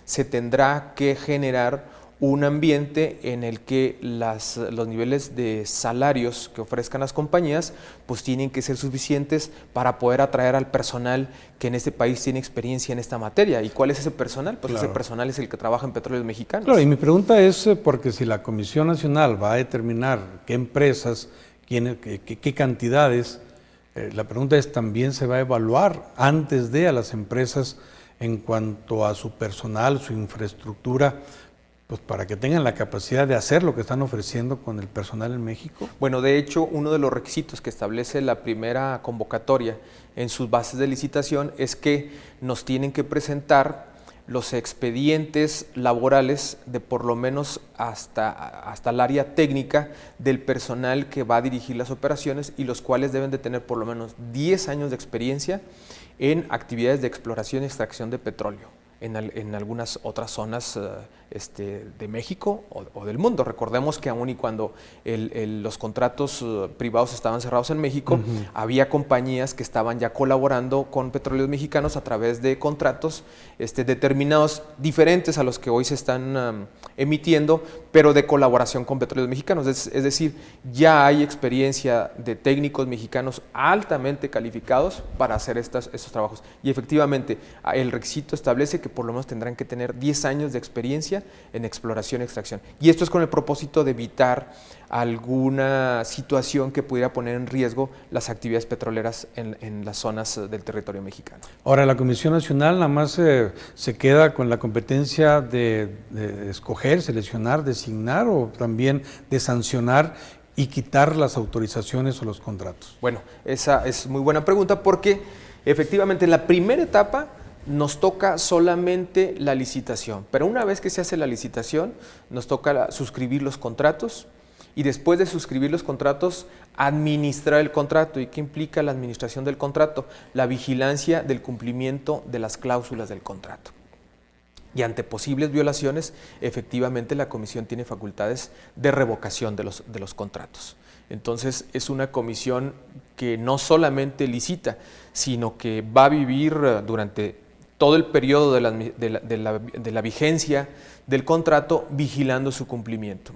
se tendrá que generar un ambiente en el que los niveles de salarios que ofrezcan las compañías pues tienen que ser suficientes para poder atraer al personal que en este país tiene experiencia en esta materia. ¿Y cuál es ese personal? Pues claro, ese personal es el que trabaja en Petróleos Mexicanos. Claro, y mi pregunta es porque si la Comisión Nacional va a determinar qué empresas, qué cantidades, la pregunta es, ¿también se va a evaluar antes de a las empresas en cuanto a su personal, su infraestructura, pues para que tengan la capacidad de hacer lo que están ofreciendo con el personal en México? Bueno, de hecho, uno de los requisitos que establece la primera convocatoria en sus bases de licitación es que nos tienen que presentar los expedientes laborales de por lo menos hasta el área técnica del personal que va a dirigir las operaciones y los cuales deben de tener por lo menos 10 años de experiencia en actividades de exploración y extracción de petróleo en algunas otras zonas de México o del mundo. Recordemos que aún y cuando los contratos privados estaban cerrados en México, había compañías que estaban ya colaborando con Petróleos Mexicanos a través de contratos determinados, diferentes a los que hoy se están emitiendo, pero de colaboración con Petróleos Mexicanos. Es decir, ya hay experiencia de técnicos mexicanos altamente calificados para hacer estos trabajos. Y efectivamente, el requisito establece que por lo menos tendrán que tener 10 años de experiencia en exploración y extracción. Y esto es con el propósito de evitar alguna situación que pudiera poner en riesgo las actividades petroleras en las zonas del territorio mexicano. Ahora, la Comisión Nacional nada más se queda con la competencia de escoger, seleccionar, designar o también de sancionar y quitar las autorizaciones o los contratos. Bueno, esa es muy buena pregunta porque efectivamente en la primera etapa nos toca solamente la licitación, pero una vez que se hace la licitación nos toca suscribir los contratos y después de suscribir los contratos administrar el contrato. ¿Y qué implica la administración del contrato? La vigilancia del cumplimiento de las cláusulas del contrato. Y ante posibles violaciones, efectivamente la comisión tiene facultades de revocación de los contratos. Entonces es una comisión que no solamente licita, sino que va a vivir durante todo el periodo de la vigencia del contrato vigilando su cumplimiento,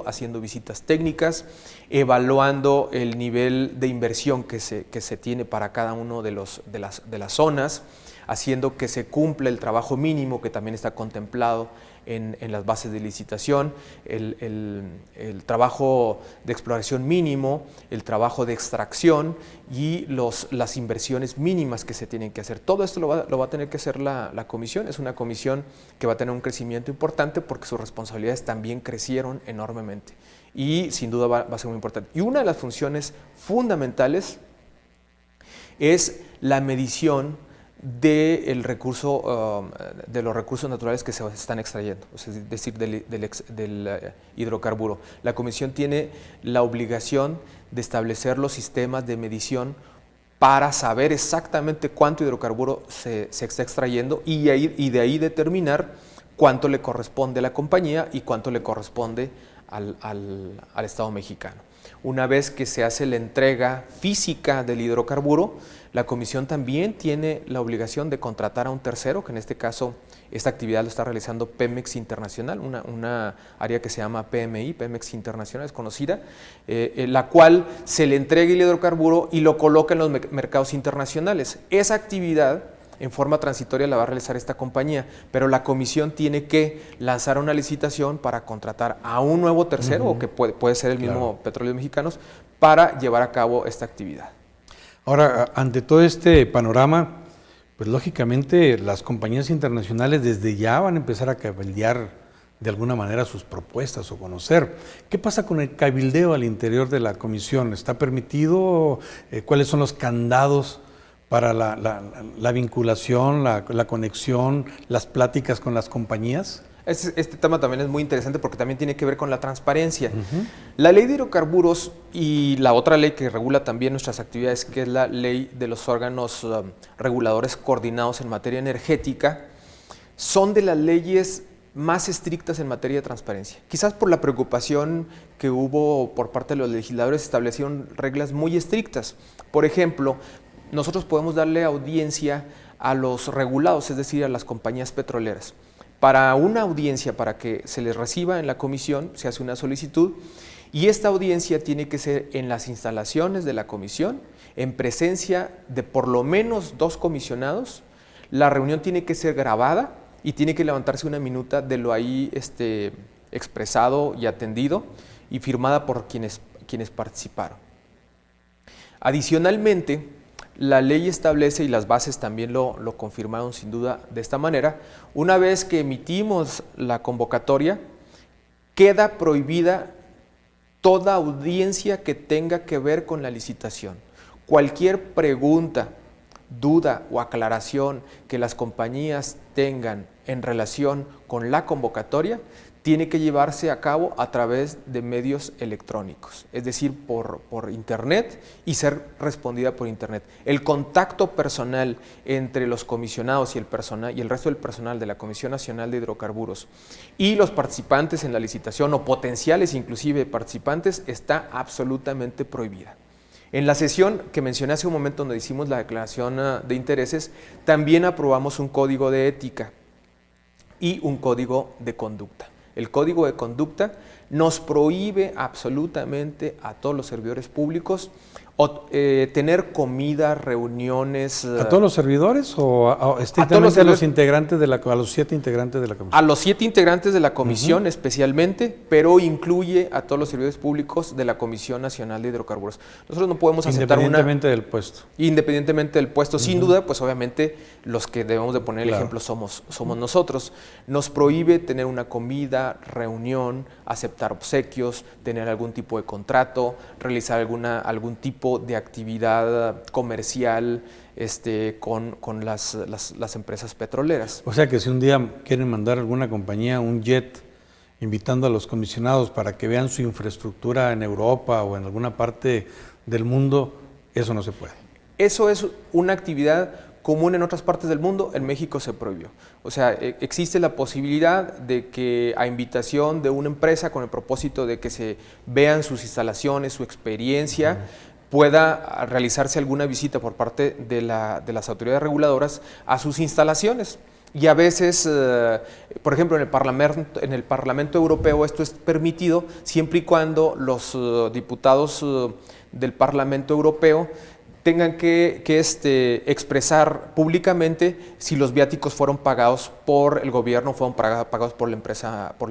haciendo visitas técnicas, evaluando el nivel de inversión que se tiene para cada uno de las zonas, haciendo que se cumpla el trabajo mínimo que también está contemplado en las bases de licitación, el trabajo de exploración mínimo, el trabajo de extracción y las inversiones mínimas que se tienen que hacer. Todo esto lo va a tener que hacer la comisión. Es una comisión que va a tener un crecimiento importante porque sus responsabilidades también crecieron enormemente y sin duda va a ser muy importante. Y una de las funciones fundamentales es la medición de los recursos naturales que se están extrayendo, es decir, del hidrocarburo. La Comisión tiene la obligación de establecer los sistemas de medición para saber exactamente cuánto hidrocarburo se está extrayendo y de ahí determinar cuánto le corresponde a la compañía y cuánto le corresponde al Estado mexicano. Una vez que se hace la entrega física del hidrocarburo, la comisión también tiene la obligación de contratar a un tercero, que en este caso esta actividad lo está realizando Pemex Internacional, una área que se llama PMI, Pemex Internacional, es conocida, la cual se le entrega el hidrocarburo y lo coloca en los mercados internacionales. Esa actividad en forma transitoria la va a realizar esta compañía, pero la comisión tiene que lanzar una licitación para contratar a un nuevo tercero, o que puede ser el mismo Petróleos Mexicanos, para llevar a cabo esta actividad. Ahora, ante todo este panorama, pues lógicamente las compañías internacionales desde ya van a empezar a cabildear de alguna manera sus propuestas o conocer. ¿Qué pasa con el cabildeo al interior de la comisión? ¿Está permitido? ¿Cuáles son los candados para la vinculación, la conexión, las pláticas con las compañías? Este tema también es muy interesante porque también tiene que ver con la transparencia. La ley de hidrocarburos y la otra ley que regula también nuestras actividades, que es la ley de los órganos reguladores coordinados en materia energética, son de las leyes más estrictas en materia de transparencia. Quizás por la preocupación que hubo por parte de los legisladores, establecieron reglas muy estrictas. Por ejemplo, nosotros podemos darle audiencia a los regulados, es decir, a las compañías petroleras. Para una audiencia, para que se les reciba en la comisión, se hace una solicitud y esta audiencia tiene que ser en las instalaciones de la comisión, en presencia de por lo menos 2 comisionados. La reunión tiene que ser grabada y tiene que levantarse una minuta de lo ahí expresado y atendido y firmada por quienes participaron. Adicionalmente, la ley establece, y las bases también lo confirmaron sin duda de esta manera, una vez que emitimos la convocatoria, queda prohibida toda audiencia que tenga que ver con la licitación. Cualquier pregunta, duda o aclaración que las compañías tengan en relación con la convocatoria, tiene que llevarse a cabo a través de medios electrónicos, es decir, por internet y ser respondida por internet. El contacto personal entre los comisionados y el resto del personal de la Comisión Nacional de Hidrocarburos y los participantes en la licitación o potenciales inclusive participantes está absolutamente prohibida. En la sesión que mencioné hace un momento donde hicimos la declaración de intereses, también aprobamos un código de ética y un código de conducta. El código de conducta nos prohíbe absolutamente a todos los servidores públicos O tener comida, reuniones. ¿A todos los servidores o estrictamente a los integrantes a los 7 integrantes de la comisión? A los 7 integrantes de la comisión especialmente, pero incluye a todos los servidores públicos de la Comisión Nacional de Hidrocarburos. Nosotros no podemos aceptar independientemente del puesto. Independientemente del puesto, sin duda, pues obviamente los que debemos de poner el ejemplo somos nosotros. Nos prohíbe tener una comida, reunión, aceptar obsequios, tener algún tipo de contrato, realizar algún tipo de actividad comercial con las empresas petroleras. O sea que si un día quieren mandar alguna compañía un jet invitando a los comisionados para que vean su infraestructura en Europa o en alguna parte del mundo, eso no se puede. Eso es una actividad común en otras partes del mundo, en México se prohibió. O sea, existe la posibilidad de que a invitación de una empresa con el propósito de que se vean sus instalaciones, su experiencia, pueda realizarse alguna visita por parte de las autoridades reguladoras a sus instalaciones. Y a veces, por ejemplo, en el Parlamento Europeo esto es permitido siempre y cuando los diputados del Parlamento Europeo tengan que expresar públicamente si los viáticos fueron pagados por el gobierno, fueron pagados por la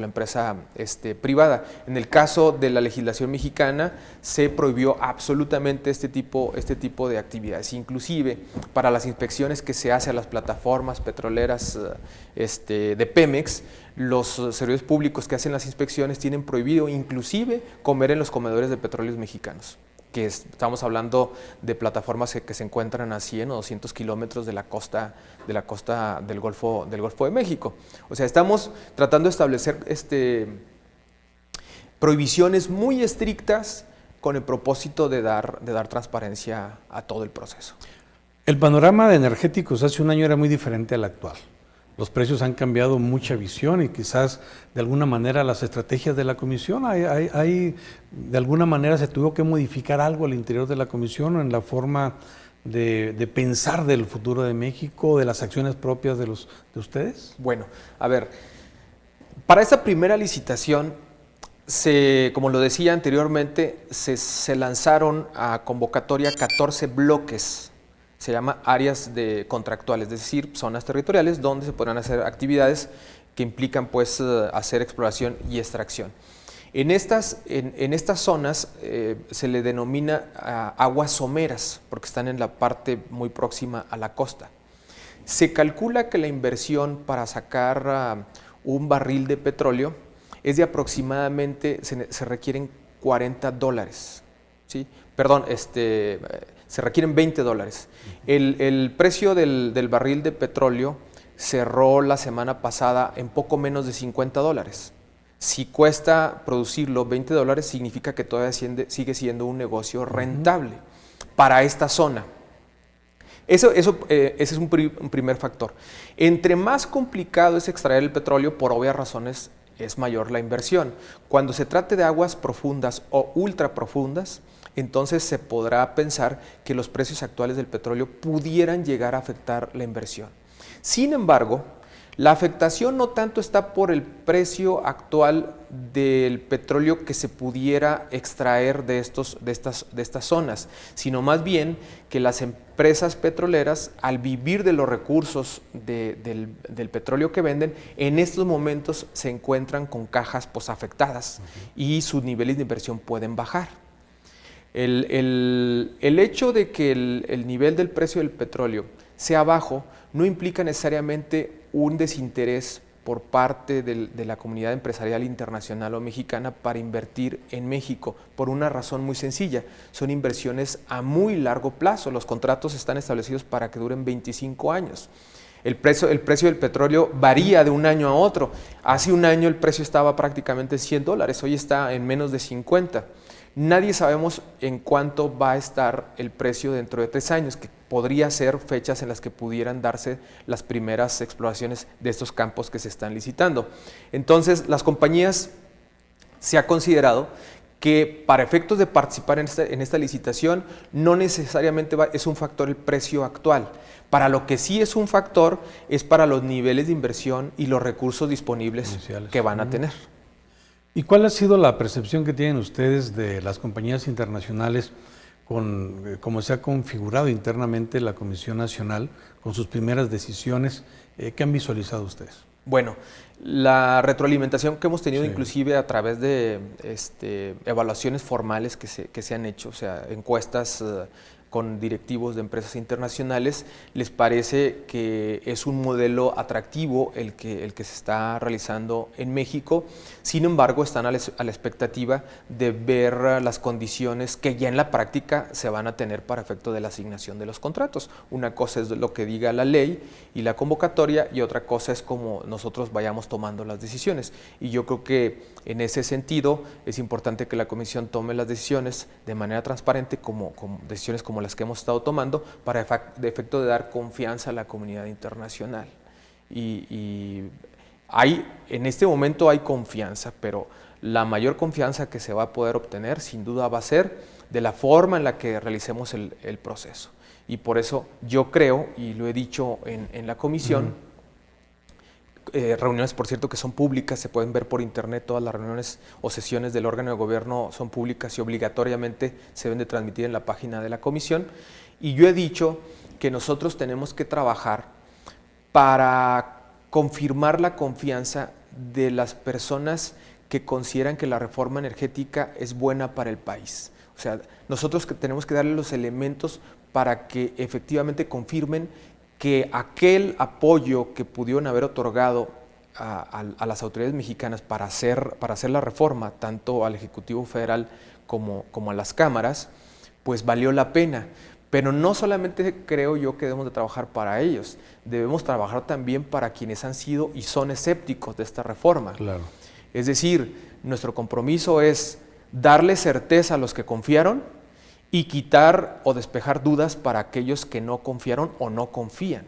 empresa privada. En el caso de la legislación mexicana se prohibió absolutamente este tipo de actividades. Inclusive para las inspecciones que se hace a las plataformas petroleras de Pemex, los servidores públicos que hacen las inspecciones tienen prohibido inclusive comer en los comedores de petróleos mexicanos, que estamos hablando de plataformas que se encuentran a 100 o 200 kilómetros de la costa del Golfo de México. O sea, estamos tratando de establecer prohibiciones muy estrictas con el propósito de dar transparencia a todo el proceso. El panorama de energéticos hace un año era muy diferente al actual. Los precios han cambiado mucha visión y quizás de alguna manera las estrategias de la comisión, de alguna manera se tuvo que modificar algo al interior de la comisión o en la forma de pensar del futuro de México, de las acciones propias de ustedes. Bueno, a ver, para esta primera licitación, como lo decía anteriormente, se lanzaron a convocatoria 14 bloques. Se llama áreas contractuales, es decir, zonas territoriales donde se podrán hacer actividades que implican pues hacer exploración y extracción. En estas zonas se le denomina aguas someras porque están en la parte muy próxima a la costa. Se calcula que la inversión para sacar un barril de petróleo es de aproximadamente, se requieren $40, ¿sí? Perdón, se requieren $20. El precio del barril de petróleo cerró la semana pasada en poco menos de $50. Si cuesta producirlo $20, significa que todavía sigue siendo un negocio rentable para esta zona. Ese es un primer factor. Entre más complicado es extraer el petróleo, por obvias razones, es mayor la inversión. Cuando se trate de aguas profundas o ultra profundas, entonces se podrá pensar que los precios actuales del petróleo pudieran llegar a afectar la inversión. Sin embargo, la afectación no tanto está por el precio actual del petróleo que se pudiera extraer de estas zonas, sino más bien que las empresas petroleras, al vivir de los recursos del petróleo que venden, en estos momentos se encuentran con cajas afectadas y sus niveles de inversión pueden bajar. El hecho de que el nivel del precio del petróleo sea bajo no implica necesariamente un desinterés por parte de la comunidad empresarial internacional o mexicana para invertir en México, por una razón muy sencilla: son inversiones a muy largo plazo. Los contratos están establecidos para que duren 25 años. El precio del petróleo varía de un año a otro. Hace un año el precio estaba prácticamente $100, hoy está en menos de 50. Nadie sabemos en cuánto va a estar el precio dentro de 3 años, que podría ser fechas en las que pudieran darse las primeras exploraciones de estos campos que se están licitando. Entonces, las compañías, se ha considerado que para efectos de participar en esta licitación no necesariamente es un factor el precio actual. Para lo que sí es un factor es para los niveles de inversión y los recursos disponibles iniciales que van a tener. ¿Y cuál ha sido la percepción que tienen ustedes de las compañías internacionales con cómo se ha configurado internamente la Comisión Nacional, con sus primeras decisiones. ¿Qué han visualizado ustedes? Bueno, la retroalimentación que hemos tenido Sí. inclusive a través de evaluaciones formales que se han hecho, o sea, encuestas con directivos de empresas internacionales, les parece que es un modelo atractivo el que se está realizando en México. Sin embargo, están a la expectativa de ver las condiciones que ya en la práctica se van a tener para efecto de la asignación de los contratos. Una cosa es lo que diga la ley y la convocatoria, y otra cosa es cómo nosotros vayamos tomando las decisiones. Y yo creo que en ese sentido es importante que la Comisión tome las decisiones de manera transparente, como decisiones como las que hemos estado tomando, para efecto de dar confianza a la comunidad internacional. Y en este momento hay confianza, pero la mayor confianza que se va a poder obtener sin duda va a ser de la forma en la que realicemos el proceso. Y por eso yo creo, y lo he dicho en la comisión, reuniones, por cierto, que son públicas, se pueden ver por internet, todas las reuniones o sesiones del órgano de gobierno son públicas y obligatoriamente se deben de transmitir en la página de la comisión. Y yo he dicho que nosotros tenemos que trabajar para confirmar la confianza de las personas que consideran que la reforma energética es buena para el país. O sea, nosotros tenemos que darle los elementos para que efectivamente confirmen que aquel apoyo que pudieron haber otorgado a las autoridades mexicanas para hacer la reforma, tanto al Ejecutivo Federal como a las cámaras, pues valió la pena. Pero no solamente creo yo que debemos de trabajar para ellos, debemos trabajar también para quienes han sido y son escépticos de esta reforma. Claro. Es decir, nuestro compromiso es darle certeza a los que confiaron y quitar o despejar dudas para aquellos que no confiaron o no confían.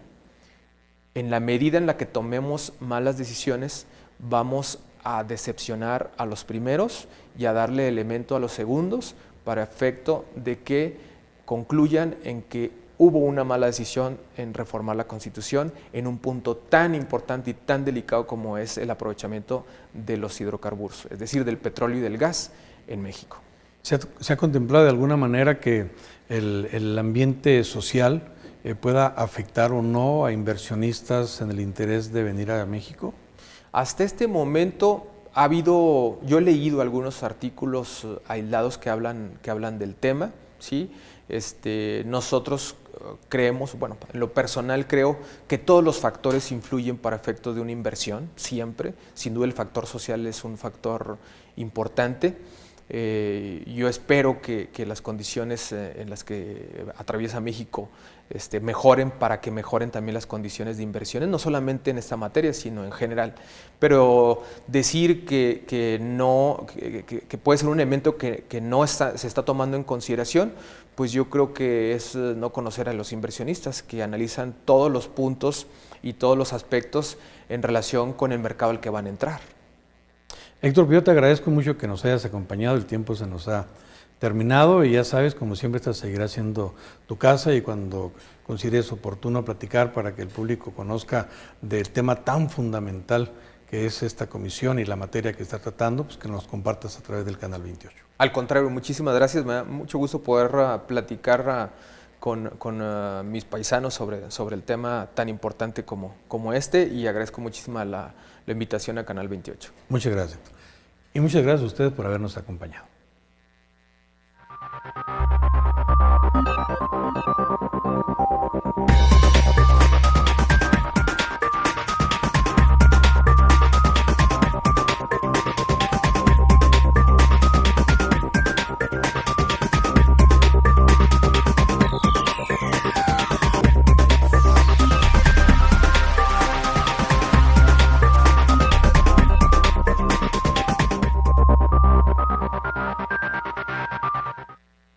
En la medida en la que tomemos malas decisiones, vamos a decepcionar a los primeros y a darle elemento a los segundos para efecto de que concluyan en que hubo una mala decisión en reformar la Constitución en un punto tan importante y tan delicado como es el aprovechamiento de los hidrocarburos, es decir, del petróleo y del gas en México. ¿Se ha contemplado de alguna manera que el ambiente social pueda afectar o no a inversionistas en el interés de venir a México? Hasta este momento yo he leído algunos artículos aislados que hablan del tema, ¿sí? Nosotros creemos, bueno, en lo personal creo que todos los factores influyen para efectos de una inversión, siempre. Sin duda el factor social es un factor importante. Yo espero que las condiciones en las que atraviesa México mejoren para que mejoren también las condiciones de inversiones, no solamente en esta materia, sino en general. Pero decir que puede ser un elemento que no se está tomando en consideración, pues yo creo que es no conocer a los inversionistas, que analizan todos los puntos y todos los aspectos en relación con el mercado al que van a entrar. Héctor, yo te agradezco mucho que nos hayas acompañado, el tiempo se nos ha terminado y ya sabes, como siempre, esta seguirá siendo tu casa, y cuando consideres oportuno platicar para que el público conozca del tema tan fundamental que es esta comisión y la materia que está tratando, pues que nos compartas a través del Canal 28. Al contrario, muchísimas gracias, me da mucho gusto poder platicar con mis paisanos sobre el tema tan importante como este, y agradezco muchísimo la invitación a Canal 28. Muchas gracias, Héctor. Y muchas gracias a ustedes por habernos acompañado.